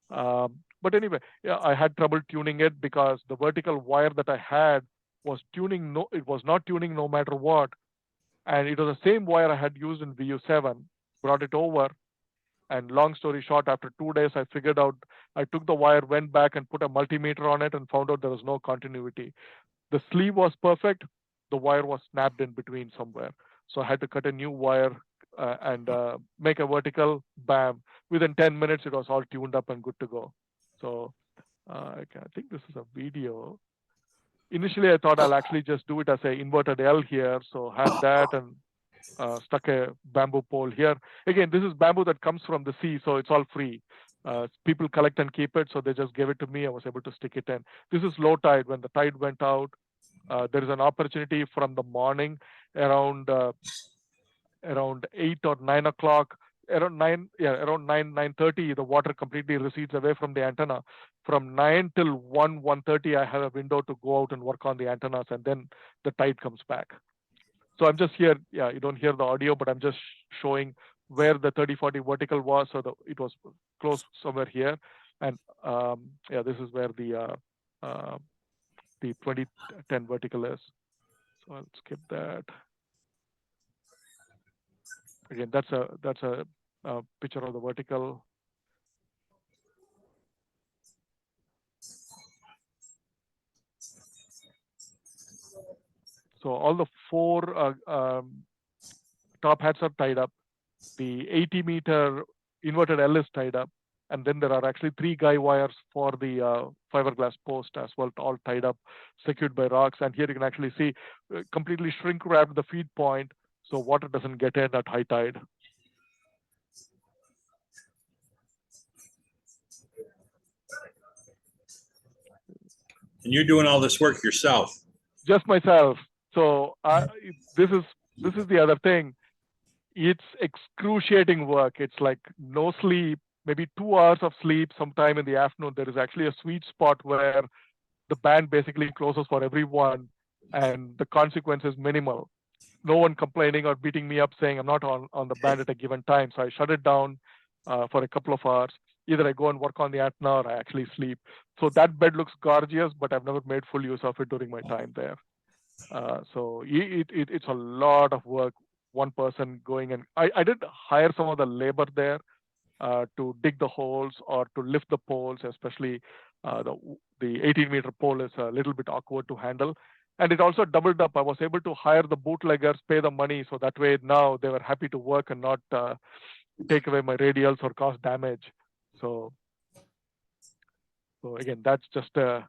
But anyway, yeah, I had trouble tuning it because the vertical wire that I had was tuning. It was not tuning no matter what. And it was the same wire I had used in VU7, brought it over. And long story short, after 2 days, I figured out, I took the wire, went back and put a multimeter on it and found out there was no continuity. The sleeve was perfect. The wire was snapped in between somewhere. So I had to cut a new wire and make a vertical, bam. Within 10 minutes, it was all tuned up and good to go. So I think this is a video. Initially, I thought I'll actually just do it as an inverted L here. So had that and stuck a bamboo pole here. Again, this is bamboo that comes from the sea, so it's all free. People collect and keep it, so they just gave it to me. I was able to stick it in. This is low tide. When the tide went out, there is an opportunity from the morning around 8 or 9 o'clock. Around 9:30, the water completely recedes away from the antenna. From 9 till 1:30, I have a window to go out and work on the antennas, and then the tide comes back. So I'm just here. Yeah, you don't hear the audio, but I'm just showing where the 30-40 vertical was. So it was close somewhere here, and yeah, this is where the 2010 vertical is. So I'll skip that. Again, that's a picture of the vertical. So all the 4 top hats are tied up. The 80-meter inverted L is tied up. And then there are actually 3 guy wires for the fiberglass post as well, all tied up, secured by rocks. And here you can actually see completely shrink wrapped the feed point, so water doesn't get in at high tide. And you're doing all this work yourself? Just myself. So this is the other thing. It's excruciating work. It's like no sleep, maybe 2 hours of sleep sometime in the afternoon. There is actually a sweet spot where the band basically closes for everyone and the consequence is minimal. No one complaining or beating me up saying I'm not on the band at a given time. So I shut it down for a couple of hours. Either I go and work on the antenna or I actually sleep. So that bed looks gorgeous, but I've never made full use of it during my time there. So it's a lot of work. One person going, and I did hire some of the labor there to dig the holes or to lift the poles, especially the 18-meter pole is a little bit awkward to handle. And it also doubled up. I was able to hire the bootleggers, pay the money, so that way now they were happy to work and not take away my radials or cause damage. So again, that's just a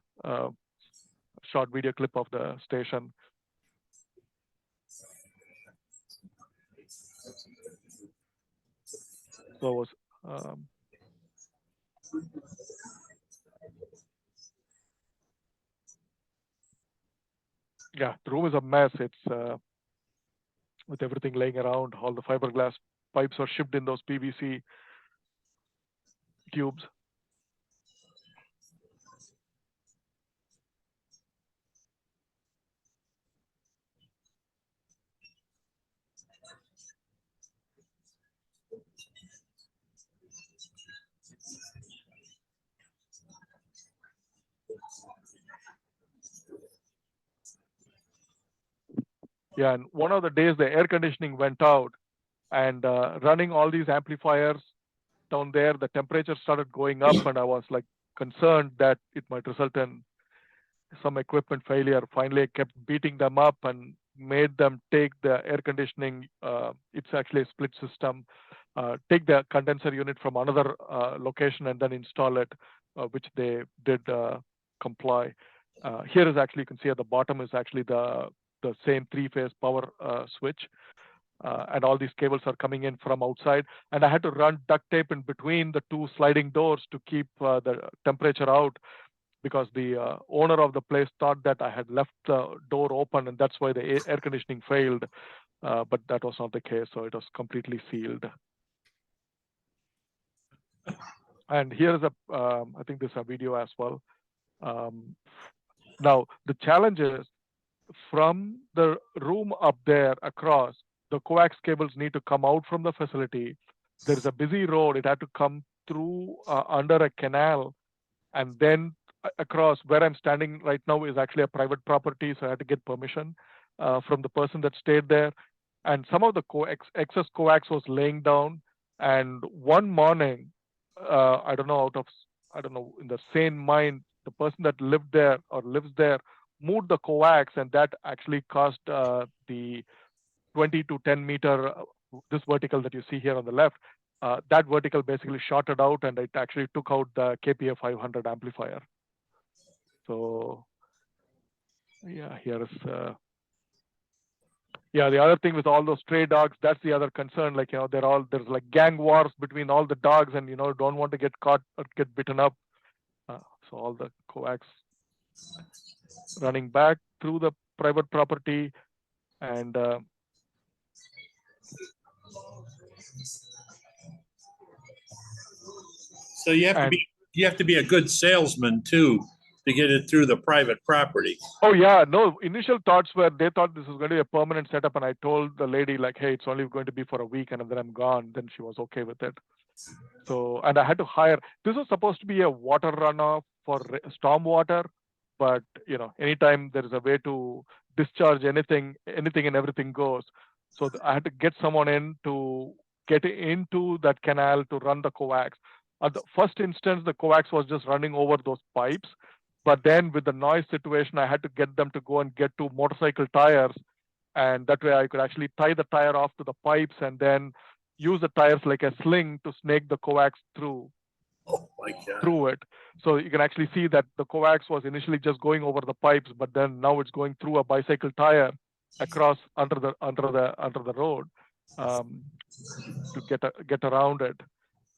short video clip of the station. So it was yeah, the room is a mess. It's with everything laying around. All the fiberglass pipes are shipped in those PVC tubes. Yeah, and one of the days the air conditioning went out, and running all these amplifiers down there, the temperature started going up, and I was like concerned that it might result in some equipment failure. Finally, I kept beating them up and made them take the air conditioning. It's actually a split system. Take the condenser unit from another location and then install it, which they did comply. Here is actually, you can see at the bottom is actually the same three-phase power switch. And all these cables are coming in from outside. And I had to run duct tape in between the two sliding doors to keep the temperature out, because the owner of the place thought that I had left the door open, and that's why the air conditioning failed. But that was not the case, so it was completely sealed. And here is I think this is a video as well. Now, the challenge is, from the room up there across, the coax cables need to come out from the facility. There's a busy road. It had to come through under a canal, and then across. Where I'm standing right now is actually a private property, so I had to get permission from the person that stayed there. And some of the excess coax was laying down. And one morning, I don't know, in the sane mind, the person that lived there or lives there moved the coax, and that actually caused the 20 to 10 meter, this vertical that you see here on the left, that vertical basically shorted out, and it actually took out the KPA 500 amplifier. So yeah, here is yeah, the other thing with all those stray dogs, that's the other concern. Like, there's like gang wars between all the dogs, and don't want to get caught or get bitten up. So all the coax running back through the private property, and so you have to be a good salesman too to get it through the private property. Oh yeah, no. Initial thoughts were they thought this was going to be a permanent setup, and I told the lady like, hey, it's only going to be for a week, and then I'm gone. Then she was okay with it. So, and I had to hire. This was supposed to be a water runoff for storm water, but anytime there is a way to discharge anything and everything goes. So I had to get someone in to get into that canal to run the coax. At the first instance, the coax was just running over those pipes. But then with the noise situation, I had to get them to go and get two motorcycle tires. And that way I could actually tie the tire off to the pipes and then use the tires like a sling to snake the coax through. Oh my God. Through it. So you can actually see that the coax was initially just going over the pipes, but then now it's going through a bicycle tire across under the road to get around it.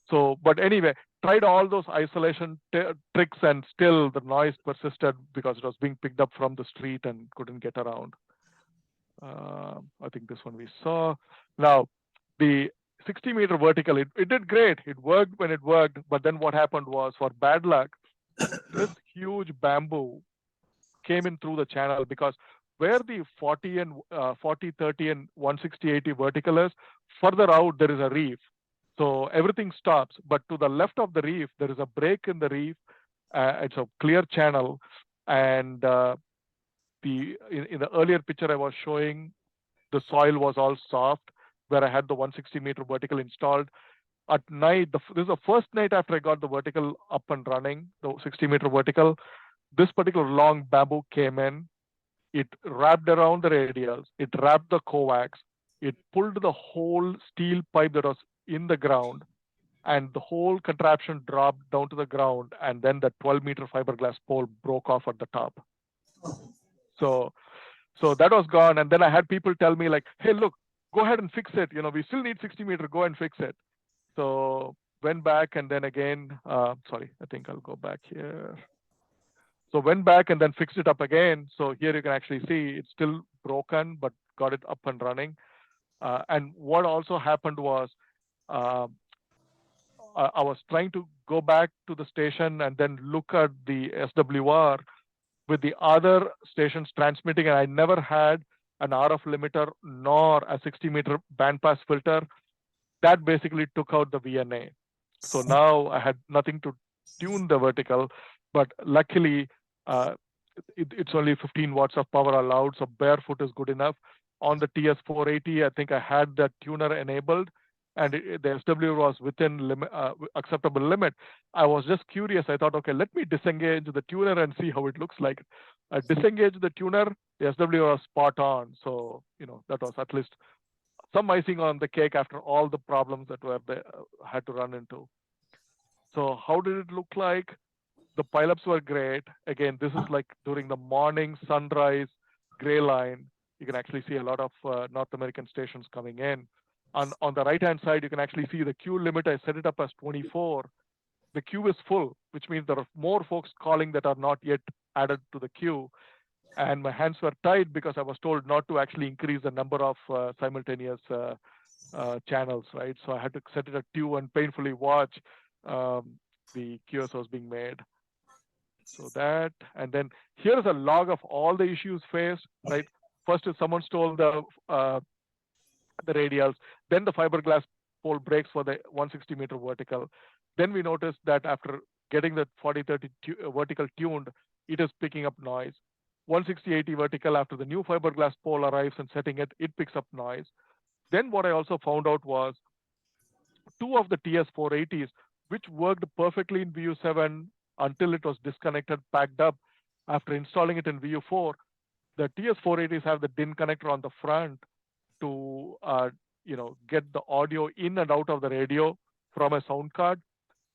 So, but anyway, tried all those isolation tricks, and still the noise persisted because it was being picked up from the street and couldn't get around. I think this one we saw. Now, the 60-meter vertical, it did great. It worked when it worked, but then what happened was, for bad luck, this huge bamboo came in through the channel, because where the 40, 30, and 160/80 vertical is, further out there is a reef. So everything stops. But to the left of the reef, there is a break in the reef. It's a clear channel. And in the earlier picture I was showing, the soil was all soft, where I had the 160-meter vertical installed. At night, this is the first night after I got the vertical up and running, the 60-meter vertical. This particular long bamboo came in. It wrapped around the radials. It wrapped the coax. It pulled the whole steel pipe that was in the ground, and the whole contraption dropped down to the ground, and then the 12-meter fiberglass pole broke off at the top. So that was gone. And then I had people tell me like, hey, look, go ahead and fix it. We still need 60-meter, go and fix it. So went back, and then again, sorry, I think I'll go back here. So went back and then fixed it up again. So here you can actually see it's still broken, but got it up and running. And what also happened was uh, I was trying to go back to the station and then look at the SWR with the other stations transmitting, and I never had an RF limiter nor a 60-meter bandpass filter. That basically took out the VNA. So now I had nothing to tune the vertical, but luckily uh, it's only 15 watts of power allowed, so barefoot is good enough. On the TS480, I think I had the tuner enabled, and the SW was within acceptable limit. I was just curious. I thought, okay, let me disengage the tuner and see how it looks like. I disengaged the tuner, the SW was spot on. So, that was at least some icing on the cake after all the problems that were there, had to run into. So how did it look like? The pileups were great. Again, this is like during the morning sunrise gray line. You can actually see a lot of North American stations coming in. On the right-hand side, you can actually see the queue limit. I set it up as 24. The queue is full, which means there are more folks calling that are not yet added to the queue. And my hands were tied because I was told not to actually increase the number of simultaneous channels, right? So I had to set it at 2 and painfully watch the QSOs being made. So that, and then here's a log of all the issues faced, right? First is someone stole the radials, then the fiberglass pole breaks for the 160-meter vertical. Then we noticed that after getting the 4030 vertical tuned, it is picking up noise. 160-80 vertical, after the new fiberglass pole arrives and setting it, it picks up noise. Then what I also found out was two of the TS480s, which worked perfectly in VU7 until it was disconnected, packed up. After installing it in VU4, the TS480s have the DIN connector on the front to get the audio in and out of the radio from a sound card.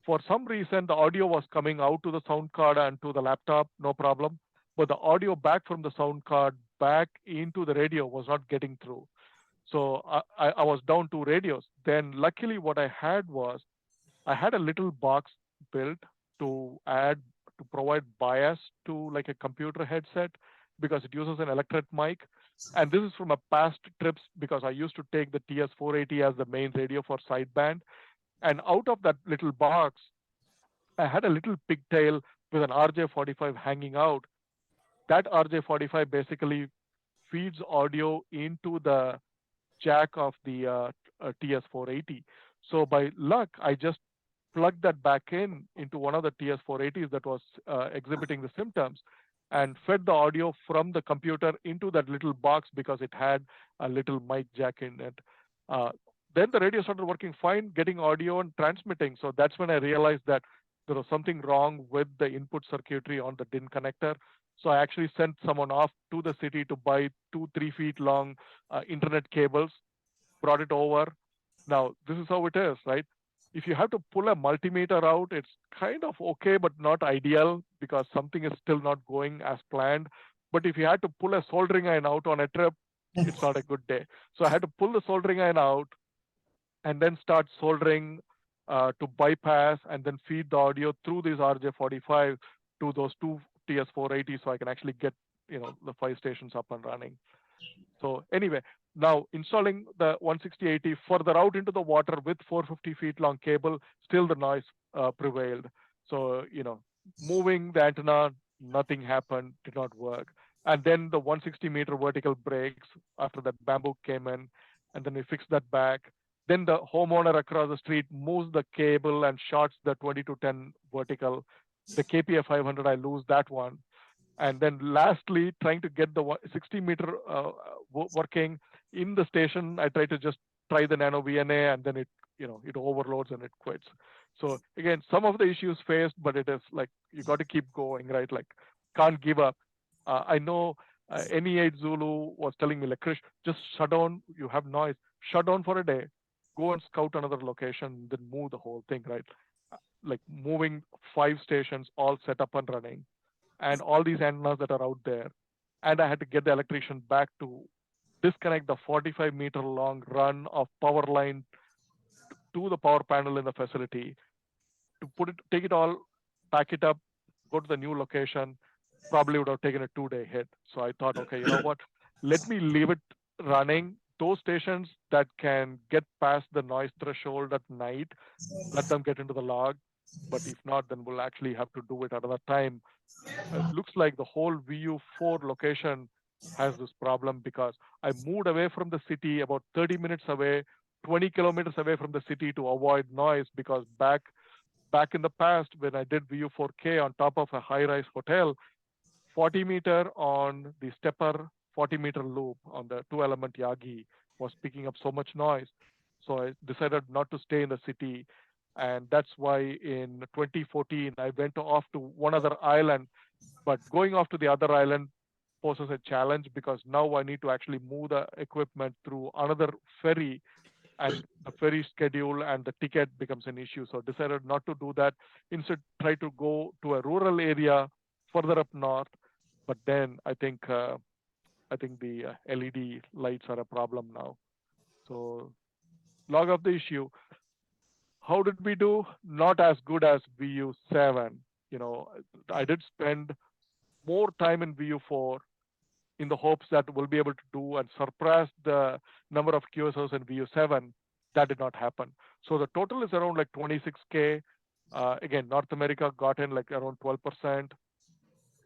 For some reason, the audio was coming out to the sound card and to the laptop, no problem. But the audio back from the sound card back into the radio was not getting through. So I was down 2 radios. Then luckily what I had was, I had a little box built to provide bias to like a computer headset because it uses an electret mic. And this is from a past trips because I used to take the TS480 as the main radio for sideband. And out of that little box, I had a little pigtail with an RJ45 hanging out. That RJ45 basically feeds audio into the jack of the TS480. So by luck, I just plugged that back into one of the TS480s that was exhibiting the symptoms and fed the audio from the computer into that little box because it had a little mic jack in it. Then the radio started working fine, getting audio and transmitting. So that's when I realized that there was something wrong with the input circuitry on the DIN connector. So I actually sent someone off to the city to buy 2-3 feet long internet cables, brought it over. Now, this is how it is, right? If you have to pull a multimeter out, it's kind of okay, but not ideal because something is still not going as planned. But if you had to pull a soldering iron out on a trip, it's not a good day. So I had to pull the soldering iron out and then start soldering to bypass and then feed the audio through this RJ45 to those 2 TS480 so I can actually get the 5 stations up and running. So anyway, now installing the 160-80 further out into the water with 450 feet long cable, still the noise prevailed. So, moving the antenna, nothing happened, did not work. And then the 160-meter vertical breaks after that bamboo came in, and then we fixed that back. Then the homeowner across the street moves the cable and shorts the 20-10 vertical. The KPF 500, I lose that one. And then lastly, trying to get the 60-meter working in the station, I try to just try the nano VNA and then it overloads and it quits. So again, some of the issues faced, but it is like, you got to keep going, right? Like, can't give up. I know NE8 Zulu was telling me, like, Krish, just shut down, you have noise, shut down for a day, go and scout another location, then move the whole thing, right? Like moving 5 stations all set up and running, and all these antennas that are out there. And I had to get the electrician back to disconnect the 45-meter long run of power line to the power panel in the facility, to take it all, pack it up, go to the new location. Probably would have taken a 2-day hit. So I thought, okay, you know what? Let me leave it running, tow stations that can get past the noise threshold at night, let them get into the log. But if not, then we'll actually have to do it another time. It looks like the whole VU4 location has this problem because I moved away from the city about 30 minutes away, 20 kilometers away from the city to avoid noise, because back in the past when I did VU4K on top of a high-rise hotel, 40-meter on the stepper 40-meter loop on the 2-element Yagi was picking up so much noise. So I decided not to stay in the city. And that's why in 2014, I went off to one other island. But going off to the other island poses a challenge because now I need to actually move the equipment through another ferry, and the ferry schedule and the ticket becomes an issue. So I decided not to do that. Instead, try to go to a rural area further up north. But then I think the LED lights are a problem now. So log of the issue. How did we do? Not as good as VU7. I did spend more time in VU4 in the hopes that we'll be able to do and surpass the number of QSOs in VU7. That did not happen. So the total is around like 26K. Again, North America got in like around 12%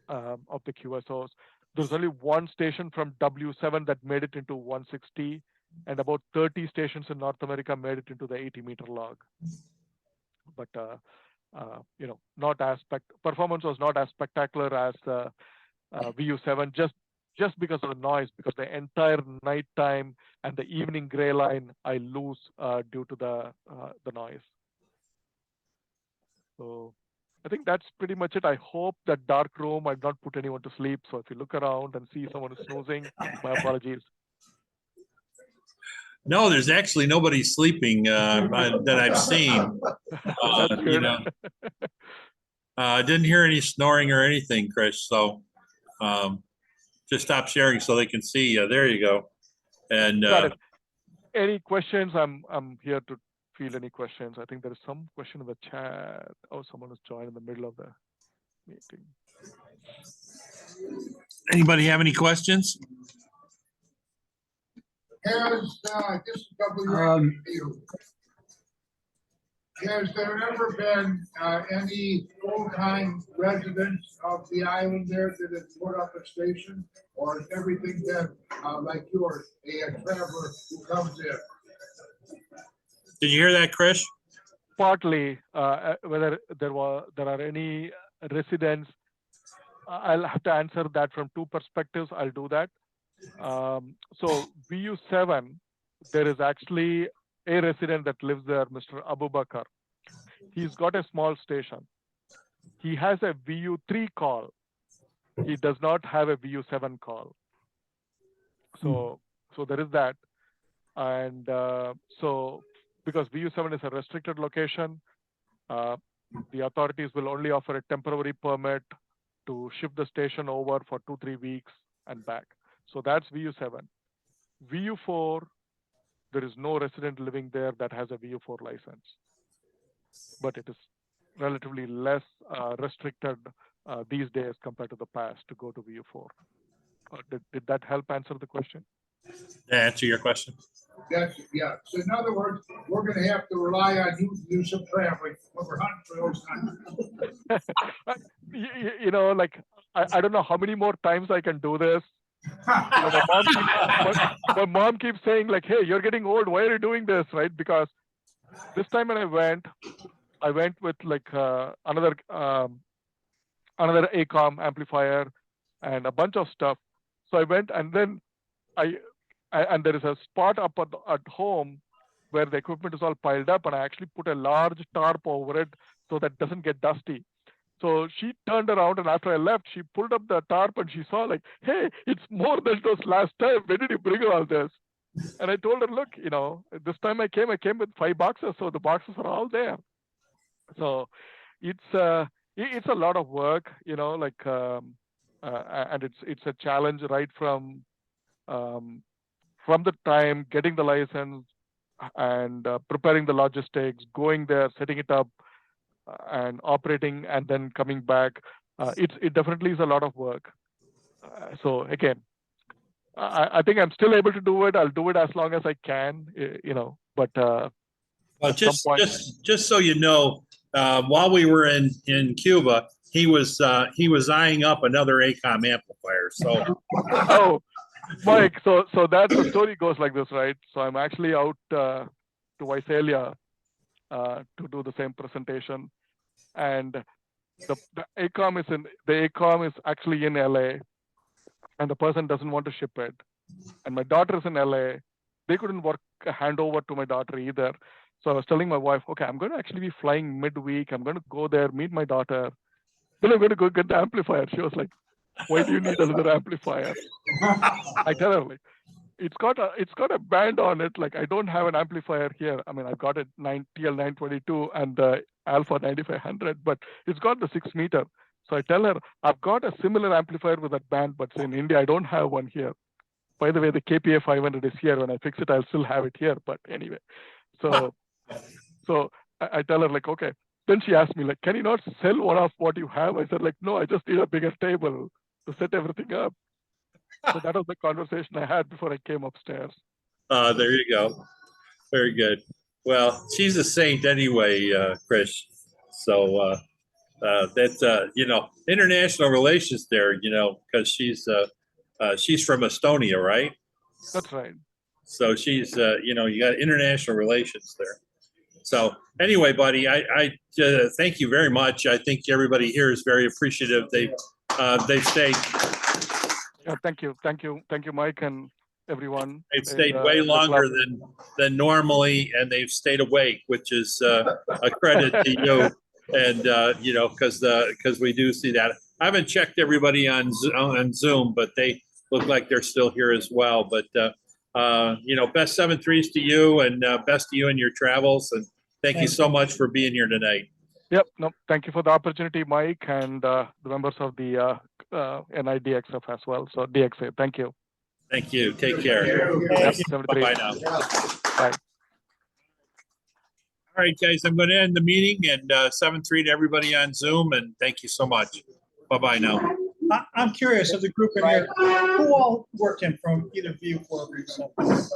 of the QSOs. There's only one station from W7 that made it into 160, and about 30 stations in North America made it into the 80-meter log. But not as performance was not as spectacular as VU7, just because of the noise, because the entire nighttime and the evening gray line I lose due to the noise. So I think that's pretty much it. I hope that dark room I've not put anyone to sleep. So if you look around and see someone is snoozing, my apologies. No, there's actually nobody sleeping that I've seen. Didn't hear any snoring or anything, Krish. So just stop sharing so they can see you. There you go. And got it. Any questions? I'm here to field any questions. I think there is some question in the chat. Oh, someone has joined in the middle of the meeting. Anybody have any questions? Just a W4KVU. Has there ever been any full-time residents of the island there that have put up a station, or has everything been like yours, a traveler who comes in? Did you hear that, Krish? Partly, whether there are any residents, I'll have to answer that from two perspectives. I'll do that. So VU7, there is actually a resident that lives there, Mr. Abu Bakr. He's got a small station. He has a VU3 call. He does not have a VU7 call. So there is that. And so because VU7 is a restricted location, the authorities will only offer a temporary permit to shift the station over for 2-3 weeks and back. So that's VU7. VU4, there is no resident living there that has a VU4 license, but it is relatively less restricted these days compared to the past to go to VU4. Did that help answer the question? Answer your question. Yes, yeah. So in other words, we're going to have to rely on you to do some traveling when we're hunting for those times. I don't know how many more times I can do this. My mom keeps saying like, "Hey, you're getting old. Why are you doing this?" Right? Because this time when I went with like another ACOM amplifier and a bunch of stuff. So I went, and then and there is a spot up at home where the equipment is all piled up, and I actually put a large tarp over it so that it doesn't get dusty. So she turned around, and after I left, she pulled up the tarp and she saw like, "Hey, it's more than those last time. When did you bring all this?" And I told her, "Look, this time I came with 5 boxes, so the boxes are all there." So it's a lot of work, and it's a challenge right from the time getting the license and preparing the logistics, going there, setting it up, and operating, and then coming back. It definitely is a lot of work. So again, I think I'm still able to do it. I'll do it as long as I can, but Well, at some point, just so you know, while we were in Cuba, he was eyeing up another ACOM amplifier. So, oh, Mike, so that the story goes like this, right? So I'm actually out to Visalia to do the same presentation, and the ACOM is actually in LA, and the person doesn't want to ship it, and my daughter is in LA. They couldn't work a handover to my daughter either. So I was telling my wife, okay, I'm going to actually be flying midweek. I'm going to go there, meet my daughter. Then I'm going to go get the amplifier. She was like, why do you need another amplifier? I tell her, like, it's got a band on it. Like, I don't have an amplifier here. I mean, I've got a TL922 and the Alpha 9500, but it's got the 6 meter. So I tell her, I've got a similar amplifier with that band, but in India, I don't have one here. By the way, the KPA 500 is here. When I fix it, I'll still have it here. But anyway, so I tell her, like, okay. Then she asked me, like, can you not sell one of what you have? I said, like, no, I just need a bigger table to set everything up. So that was the conversation I had before I came upstairs. there you go. Very good. Well, she's a saint anyway, Krish. So that's international relations there. Because she's from Estonia, right? That's right. So she's you got international relations there. So anyway, buddy, I thank you very much. I think everybody here is very appreciative. They've stayed. Yeah, thank you, Mike, and everyone. They've stayed way longer than normally, and they've stayed awake, which is a credit to you. And because we do see that. I haven't checked everybody on Zoom, but they look like they're still here as well. But best 7-3s to you, and best to you in your travels. And thank you so much for being here tonight. Yep. No, thank you for the opportunity, Mike, and the members of the NIDXF as well. So DXA, thank you. Thank you. Take care. Bye now. Bye. All right, guys, I'm going to end the meeting, and 7-3 to everybody on Zoom, and thank you so much. Bye-bye now. I'm curious of the group in here, who all worked in from either VU4 or VU7?